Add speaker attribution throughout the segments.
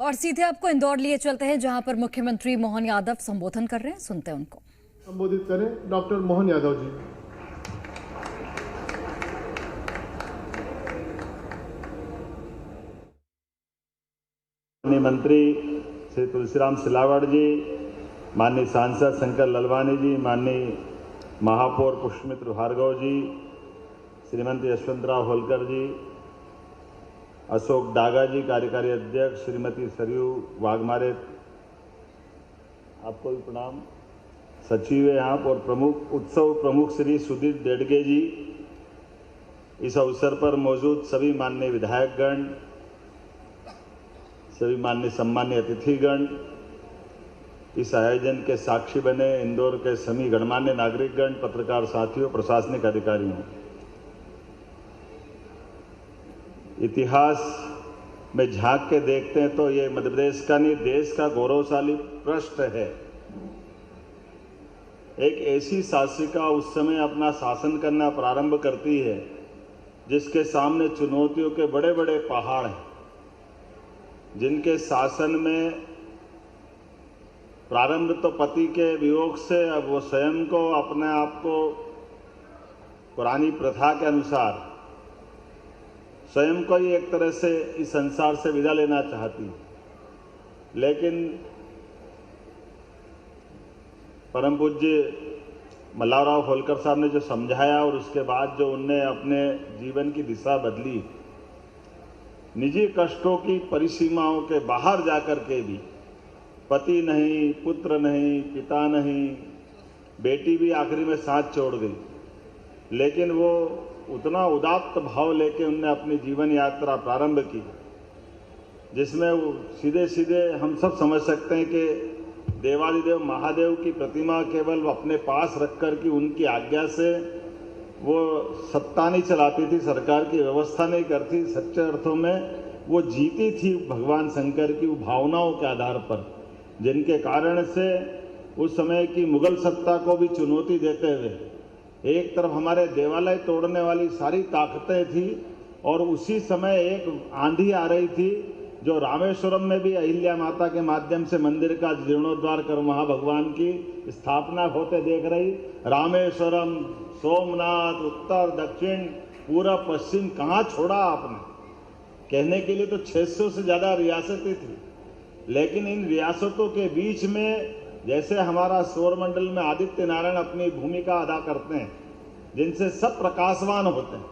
Speaker 1: और सीधे आपको इंदौर लिए चलते हैं, जहां पर मुख्यमंत्री मोहन यादव संबोधन कर रहे हैं। सुनते हैं उनको।
Speaker 2: संबोधित करें डॉक्टर मोहन यादव जी।
Speaker 3: माननीय मंत्री श्री तुलसीराम सिलावट जी, माननीय सांसद शंकर ललवानी जी, माननीय महापौर पुष्पमित्र भार्गव जी, श्रीमती यशवंतराव होलकर जी, अशोक डागा जी, कार्यकारी अध्यक्ष श्रीमती सरयू वाघमारे, आपको भी प्रणाम, सचिव यहाँ और प्रमुख उत्सव प्रमुख श्री सुधीर देडगे जी, इस अवसर पर मौजूद सभी माननीय विधायकगण, सभी माननीय सम्मानीय अतिथिगण, इस आयोजन के साक्षी बने इंदौर के सभी गणमान्य नागरिकगण, पत्रकार साथियों, प्रशासनिक अधिकारियों, इतिहास में झांक के देखते हैं तो ये मध्य प्रदेश का नहीं, देश का गौरवशाली पृष्ठ है। एक ऐसी शासिका उस समय अपना शासन करना प्रारंभ करती है जिसके सामने चुनौतियों के बड़े बड़े पहाड़ हैं, जिनके शासन में प्रारंभ तो पति के वियोग से, अब वो स्वयं को अपने आप को पुरानी प्रथा के अनुसार स्वयं को ही एक तरह से इस संसार से विदा लेना चाहती, लेकिन परम पूज्य मल्हारराव होलकर साहब ने जो समझाया और उसके बाद जो उनने अपने जीवन की दिशा बदली, निजी कष्टों की परिसीमाओं के बाहर जाकर के भी, पति नहीं, पुत्र नहीं, पिता नहीं, बेटी भी आखिरी में साथ छोड़ गई, लेकिन वो उतना उदात्त भाव लेके उनने अपनी जीवन यात्रा प्रारंभ की, जिसमें वो सीधे सीधे हम सब समझ सकते हैं कि देवादिदेव महादेव की प्रतिमा केवल अपने पास रख कर की उनकी आज्ञा से वो सत्ता नहीं चलाती थी, सरकार की व्यवस्था नहीं करती, सच्चे अर्थों में वो जीती थी भगवान शंकर की भावनाओं के आधार पर, जिनके कारण से उस समय की मुगल सत्ता को भी चुनौती देते हुए एक तरफ हमारे देवालय तोड़ने वाली सारी ताकतें थी और उसी समय एक आंधी आ रही थी जो रामेश्वरम में भी अहिल्या माता के माध्यम से मंदिर का जीर्णोद्धार कर वहाँ भगवान की स्थापना होते देख रही। रामेश्वरम, सोमनाथ, उत्तर दक्षिण, पूरा पश्चिम कहाँ छोड़ा आपने? कहने के लिए तो 600 से ज़्यादा रियासतें थी, लेकिन इन रियासतों के बीच में जैसे हमारा सौरमंडल में आदित्य नारायण अपनी भूमिका अदा करते हैं, जिनसे सब प्रकाशवान होते हैं,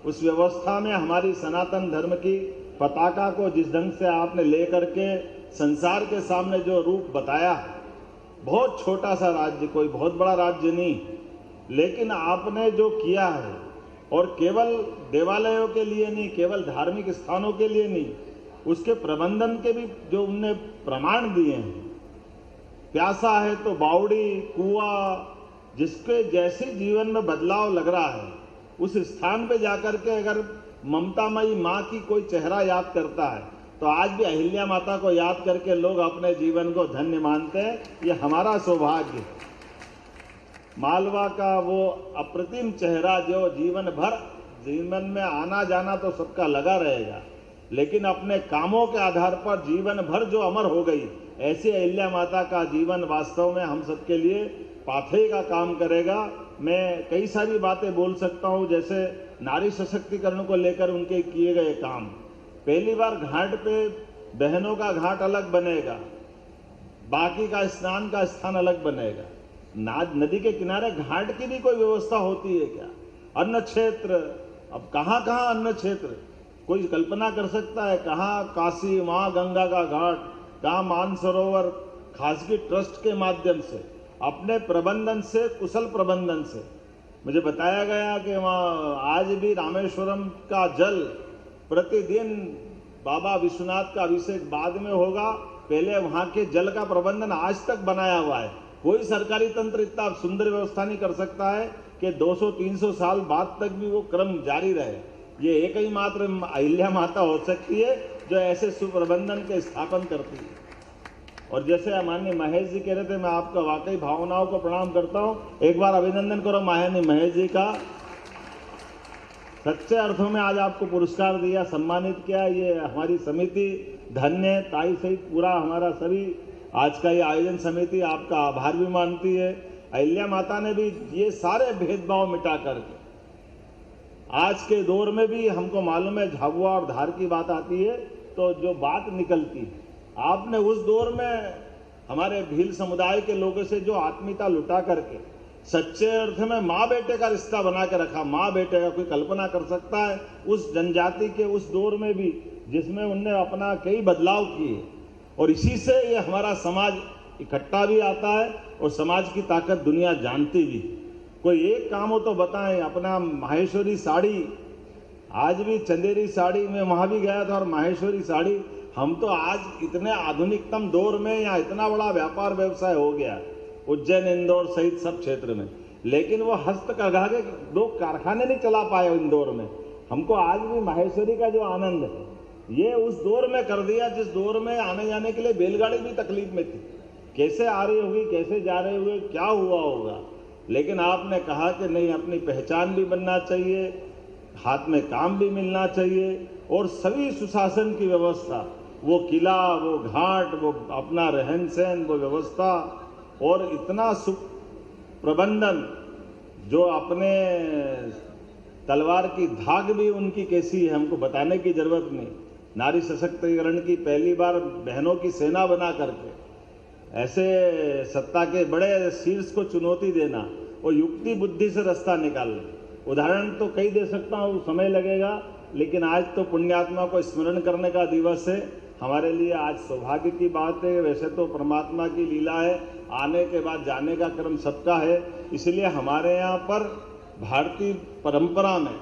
Speaker 3: उस व्यवस्था में हमारी सनातन धर्म की पताका को जिस ढंग से आपने लेकर के संसार के सामने जो रूप बताया, बहुत छोटा सा राज्य, कोई बहुत बड़ा राज्य नहीं, लेकिन आपने जो किया है, और केवल देवालयों के लिए नहीं, केवल धार्मिक स्थानों के लिए नहीं, उसके प्रबंधन के भी जो उनने प्रमाण दिए हैं। प्यासा है तो बावड़ी, कुआं, जिसके जैसे जीवन में बदलाव लग रहा है, उस स्थान पे जाकर के अगर ममतामयी माँ की कोई चेहरा याद करता है तो आज भी अहिल्या माता को याद करके लोग अपने जीवन को धन्य मानते हैं। ये हमारा सौभाग्य है। मालवा का वो अप्रतिम चेहरा जो जीवन में आना जाना तो सबका लगा रहेगा, लेकिन अपने कामों के आधार पर जीवन भर जो अमर हो गई, ऐसे अहिल्या माता का जीवन वास्तव में हम सबके लिए पाथेय का काम करेगा। मैं कई सारी बातें बोल सकता हूँ, जैसे नारी सशक्तिकरण को लेकर उनके किए गए काम। पहली बार घाट पे बहनों का घाट अलग बनेगा, बाकी का स्नान का स्थान अलग बनेगा। नदी के किनारे घाट की भी कोई व्यवस्था होती है क्या? अन्न क्षेत्र, अब कहाँ कहाँ अन्न क्षेत्र, कोई कल्पना कर सकता है? कहाँ काशी, वहाँ गंगा का घाट, कहाँ मानसरोवर, खासगी ट्रस्ट के माध्यम से, अपने प्रबंधन से, कुशल प्रबंधन से। मुझे बताया गया कि वहाँ आज भी रामेश्वरम का जल प्रतिदिन बाबा विश्वनाथ का अभिषेक बाद में होगा, पहले वहाँ के जल का प्रबंधन आज तक बनाया हुआ है। कोई सरकारी तंत्र इतना सुंदर व्यवस्था नहीं कर सकता है कि 200-300 साल बाद तक भी वो क्रम जारी रहे। ये एक ही मात्र अहिल्या माता हो सकती है जो ऐसे सुप्रबंधन के स्थापन करती है। और जैसे माननीय महेश जी कह रहे थे, मैं आपका वाकई भावनाओं को प्रणाम करता हूँ। एक बार अभिनंदन करो माननीय महेश जी का। सच्चे अर्थों में आज आपको पुरस्कार दिया, सम्मानित किया। ये हमारी समिति धन्य है। ताई सहित पूरा हमारा सभी आज का ये आयोजन समिति आपका आभार भी मानती है। अहिल्या माता ने भी ये सारे भेदभाव मिटा करके आज के दौर में भी हमको मालूम है झाबुआ और धार की बात आती है तो जो बात निकलती है, आपने उस दौर में हमारे भील समुदाय के लोगों से जो आत्मीयता लुटा करके सच्चे अर्थ में माँ बेटे का रिश्ता बना के रखा। माँ बेटे का कोई कल्पना कर सकता है उस जनजाति के उस दौर में भी जिसमें उनने अपना कई बदलाव किए, और इसी से ये हमारा समाज इकट्ठा भी आता है और समाज की ताकत दुनिया जानती भी। कोई एक काम हो तो बताएं। अपना माहेश्वरी साड़ी, आज भी चंदेरी साड़ी में वहाँ भी गया था, और माहेश्वरी साड़ी हम तो आज इतने आधुनिकतम दौर में यहाँ इतना बड़ा व्यापार व्यवसाय हो गया उज्जैन इंदौर सहित सब क्षेत्र में, लेकिन वो हस्तकघा के 2 कारखाने नहीं चला पाए इंदौर में। हमको आज भी माहेश्वरी का जो आनंद है ये उस दौर में कर दिया जिस दौर में आने जाने के लिए बैलगाड़ी भी तकलीफ में थी। कैसे आ रही होगी, कैसे जा रहे हुए, क्या हुआ होगा, लेकिन आपने कहा कि नहीं, अपनी पहचान भी बनना चाहिए, हाथ में काम भी मिलना चाहिए, और सभी सुशासन की व्यवस्था, वो किला, वो घाट, वो अपना रहन सहन, वो व्यवस्था, और इतना प्रबंधन जो अपने तलवार की धाक भी उनकी कैसी है हमको बताने की जरूरत नहीं। नारी सशक्तिकरण की पहली बार बहनों की सेना बना करके ऐसे सत्ता के बड़े शीर्ष को चुनौती देना और युक्ति बुद्धि से रास्ता निकालना। उदाहरण तो कई दे सकता हूँ, समय लगेगा, लेकिन आज तो पुण्यात्मा को स्मरण करने का दिवस है। हमारे लिए आज सौभाग्य की बात है। वैसे तो परमात्मा की लीला है, आने के बाद जाने का क्रम सबका है। इसलिए हमारे यहाँ पर भारतीय परंपरा में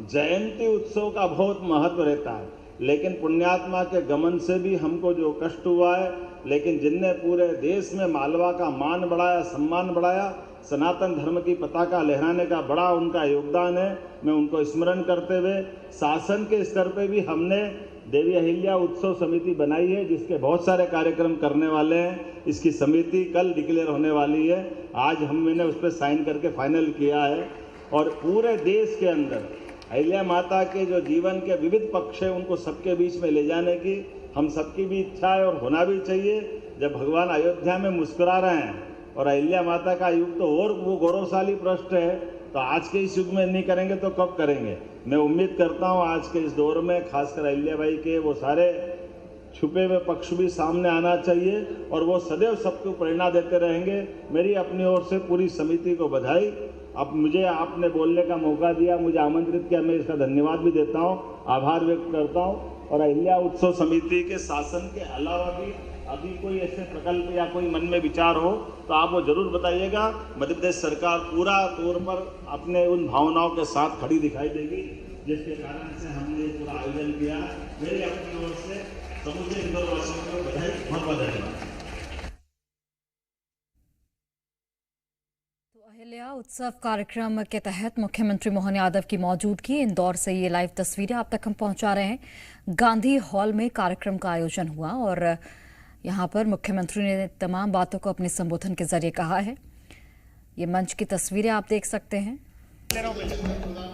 Speaker 3: जयंती उत्सव का बहुत महत्व रहता है, लेकिन पुण्यात्मा के गमन से भी हमको जो कष्ट हुआ है, लेकिन जिनने पूरे देश में मालवा का मान बढ़ाया, सम्मान बढ़ाया, सनातन धर्म की पताका लहराने का बड़ा उनका योगदान है। मैं उनको स्मरण करते हुए शासन के स्तर पे भी हमने देवी अहिल्या उत्सव समिति बनाई है, जिसके बहुत सारे कार्यक्रम करने वाले हैं। इसकी समिति कल डिक्लेयर होने वाली है। आज मैंने उस पर साइन करके फाइनल किया है, और पूरे देश के अंदर अहिल्या माता के जो जीवन के विविध पक्ष है उनको सबके बीच में ले जाने की हम सबकी भी इच्छा है, और होना भी चाहिए। जब भगवान अयोध्या में मुस्कुरा रहे हैं और अहिल्या माता का युग तो और वो गौरवशाली पृष्ठ है, तो आज के इस युग में नहीं करेंगे तो कब करेंगे। मैं उम्मीद करता हूँ आज के इस दौर में खासकर अहिल्याबाई के वो सारे छुपे हुए पक्ष भी सामने आना चाहिए, और वो सदैव सबको प्रेरणा देते रहेंगे। मेरी अपनी ओर से पूरी समिति को बधाई। अब मुझे आपने बोलने का मौका दिया, मुझे आमंत्रित किया, मैं इसका धन्यवाद भी देता हूँ, आभार व्यक्त करता हूँ। और अहिल्या उत्सव समिति के शासन के अलावा भी अभी कोई ऐसे प्रकल्प या कोई मन में विचार हो तो आप वो जरूर बताइएगा। मध्य प्रदेश सरकार पूरा तौर पर अपने उन भावनाओं के साथ खड़ी दिखाई देगी, जिसके कारण से हमने ये पूरा आयोजन किया। मेरी अपनी ओर से समूचे इंदौरवासियों को बधाई, बहुत बहुत धन्यवाद।
Speaker 1: अहिल्या उत्सव कार्यक्रम के तहत मुख्यमंत्री मोहन यादव की मौजूदगी, इंदौर से ये लाइव तस्वीरें आप तक हम पहुंचा रहे हैं। गांधी हॉल में कार्यक्रम का आयोजन हुआ और यहां पर मुख्यमंत्री ने तमाम बातों को अपने संबोधन के जरिए कहा है। ये मंच की तस्वीरें आप देख सकते हैं।